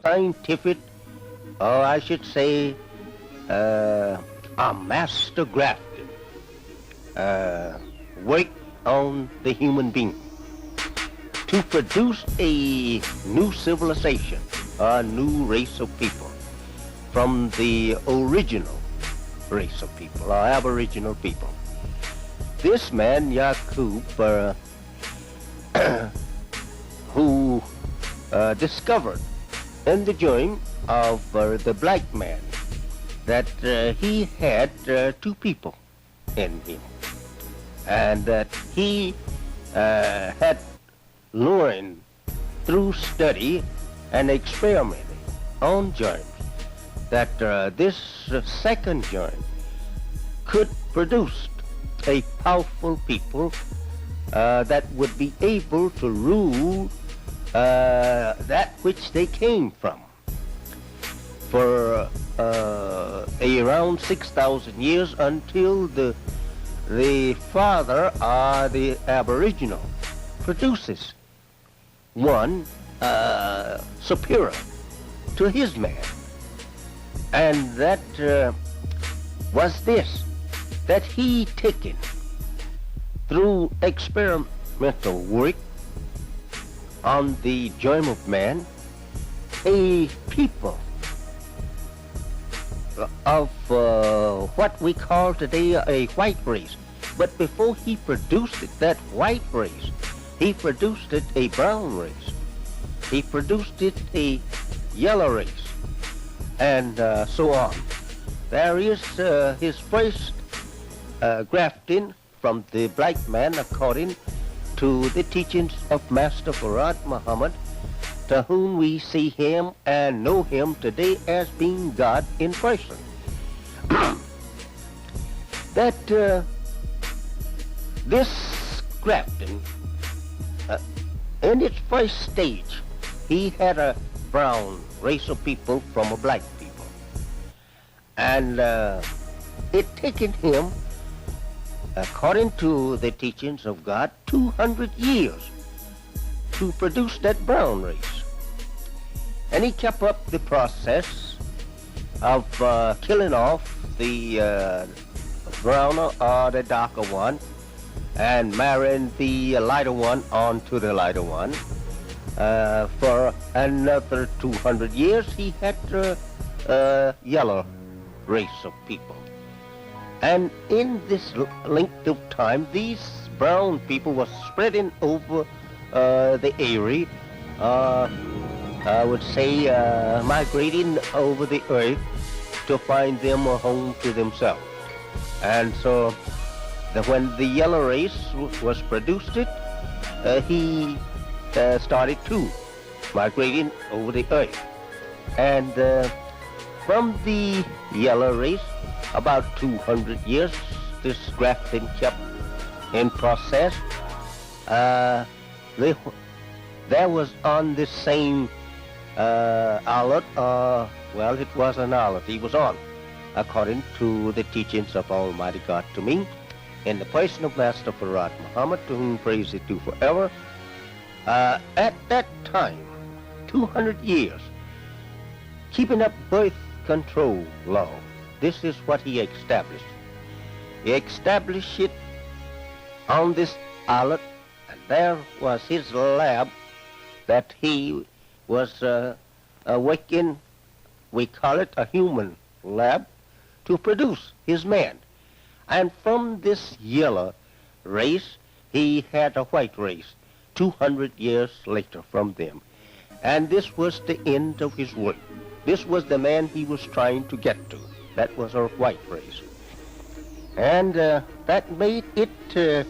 scientific, or I should say, a master grafted work on the human being to produce a new civilization, a new race of people from the original race of people, or aboriginal people. This man, Yaqub, who discovered in the dream of the black man that he had two people in him, and that he had learned through study and experimenting on germs that this second germ could produce a powerful people that would be able to rule that which they came from for around 6,000 years until the father, the Aboriginal, produces one superior to his man. And that was this, that he taken through experimental work on the germ of man, a people of what we call today a white race. But before he produced it, that white race, he produced it a brown race. He produced it a yellow race, and so on. There is his first grafting from the black man according to the teachings of Master Farad Muhammad, to whom we see him and know him today as being God in person. That this grafting, in its first stage, he had a brown race of people from a black people. And it taken him, according to the teachings of God, 200 years to produce that brown race. And he kept up the process of killing off the browner or the darker one and marrying the lighter one onto the lighter one. For another 200 years, he had a yellow race of people. And in this length of time, these brown people were spreading over the area, I would say migrating over the earth to find them a home to themselves. And so when the yellow race was produced, he started too migrating over the earth. And from the yellow race, about 200 years, this grafting kept in process. There was on this same islet, well, it was an islet he was on, according to the teachings of Almighty God to me, in the person of Master Farad Muhammad, to whom praise is due forever. At that time, 200 years, keeping up birth control law, this is what he established. He established it on this islet, and there was his lab that he was working, we call it a human lab, to produce his man. And from this yellow race, he had a white race 200 years later from them. And this was the end of his work. This was the man he was trying to get to. That was our white race. And that made it, in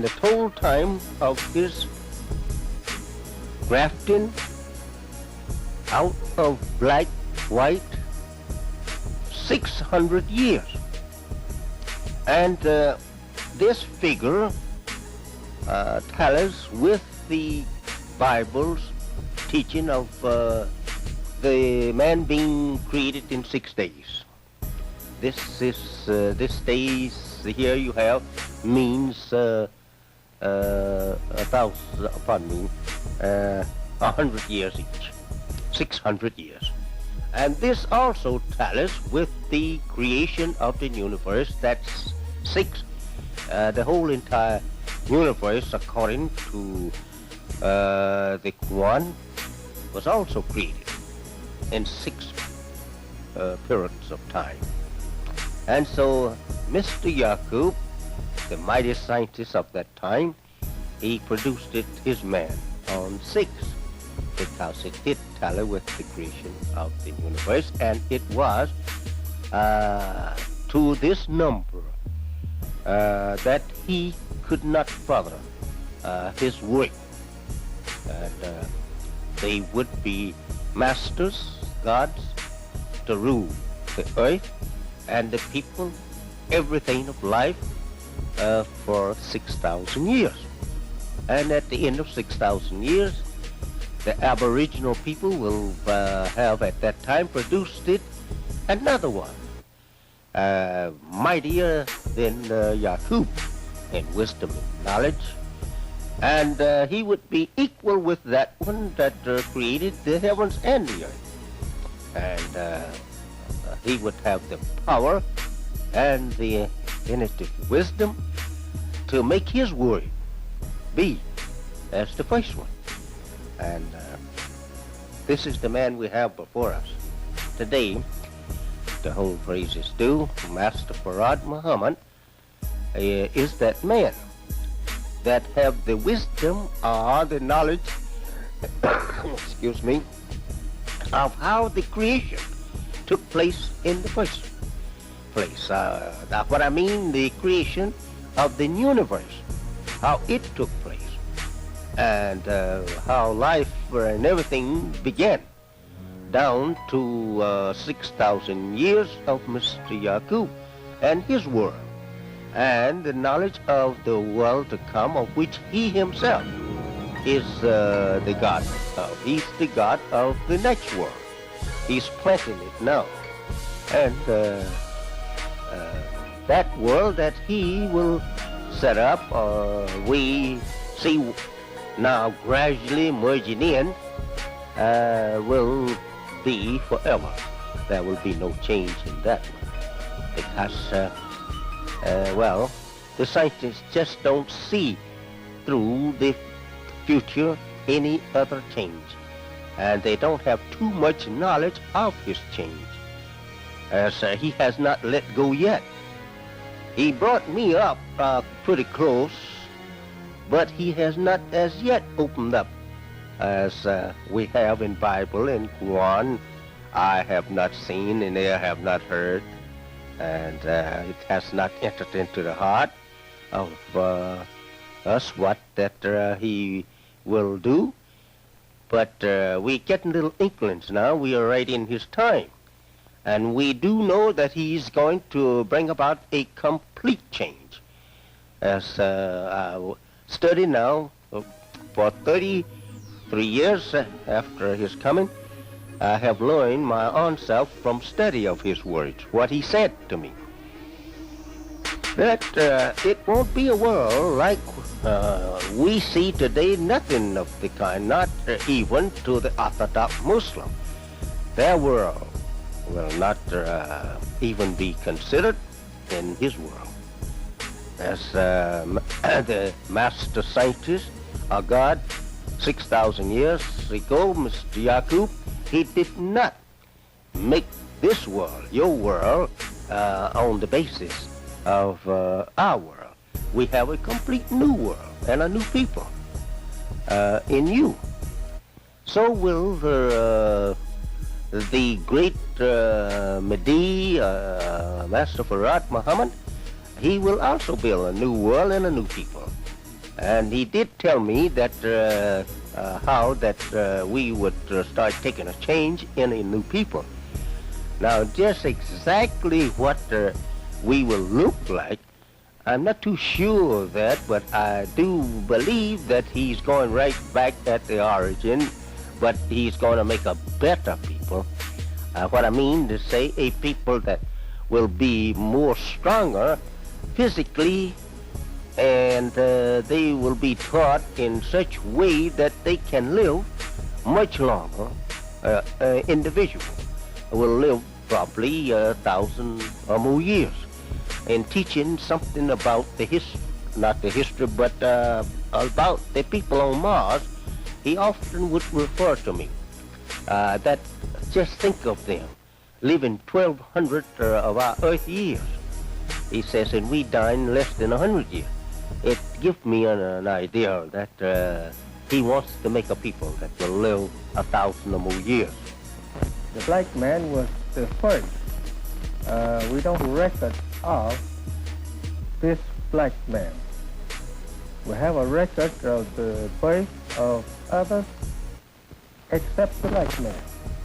the total time of his grafting out of black, white, 600 years. And this figure tallies with the Bible's teaching of the man being created in 6 days. This is this days here you have means 100 years each. 600 years. And this also tallies with the creation of the universe. That's 6. The whole entire universe, according to the Quran, was also created in 6 periods of time. And so Mr. Yaqub, the mighty scientist of that time, he produced his man on 6, because it did tally with the creation of the universe, and it was to this number that he could not further his work. And they would be masters, gods, to rule the earth and the people, everything of life, for 6,000 years. And at the end of 6,000 years, the Aboriginal people will have at that time produced another one, mightier than Yaqub in wisdom and knowledge. And he would be equal with that one that created the heavens and the earth. And he would have the power and the infinitive wisdom to make his word be as the first one. And this is the man we have before us today. To whom praise is due, Master Farad Muhammad is that man that have the wisdom or the knowledge, excuse me, of how the creation took place in the first place. What I mean, the creation of the universe, how it took place, and how life and everything began, down to 6,000 years of Mr. Yaqub and his world, and the knowledge of the world to come, of which he himself is the God of. He's the God of the next world. He's planting it now. And that world that he will set up, we see now gradually merging in, will be forever. There will be no change in that one. Because, well, the scientists just don't see through the future any other change. And they don't have too much knowledge of his change, as he has not let go yet. He brought me up pretty close, but he has not as yet opened up, as we have in Bible and Quran. I have not seen and I have not heard, and it has not entered into the heart of us what that he will do. But we getting little inklings now. We are right in his time. And we do know that he's going to bring about a complete change. As I study now for 33 years after his coming, I have learned my own self from study of his words, what he said to me. That it won't be a world like we see today, nothing of the kind, not even to the Orthodox Muslim. Their world will not even be considered in his world. As the master scientist, our God, 6,000 years ago, Mr. Yaqub, he did not make this world, your world, on the basis of our world. We have a complete new world and a new people in you. So will the great Mahdi, Master Farad Muhammad, he will also build a new world and a new people. And he did tell me that how that we would start taking a change in a new people. Now, just exactly what we will look like, I'm not too sure of that, but I do believe that he's going right back at the origin, but he's going to make a better people. What I mean to say, a people that will be more stronger physically, and they will be taught in such way that they can live much longer individual will live probably 1,000 or more years. And teaching something about the history, not the history, but about the people on Mars, he often would refer to me that just think of them living 1,200 of our Earth years. He says, and we die in less than 100 years. It gives me an idea that he wants to make a people that will live 1,000 or more years. The black man was the first. We don't record of this black man. We have a record of the birth of others except the black man.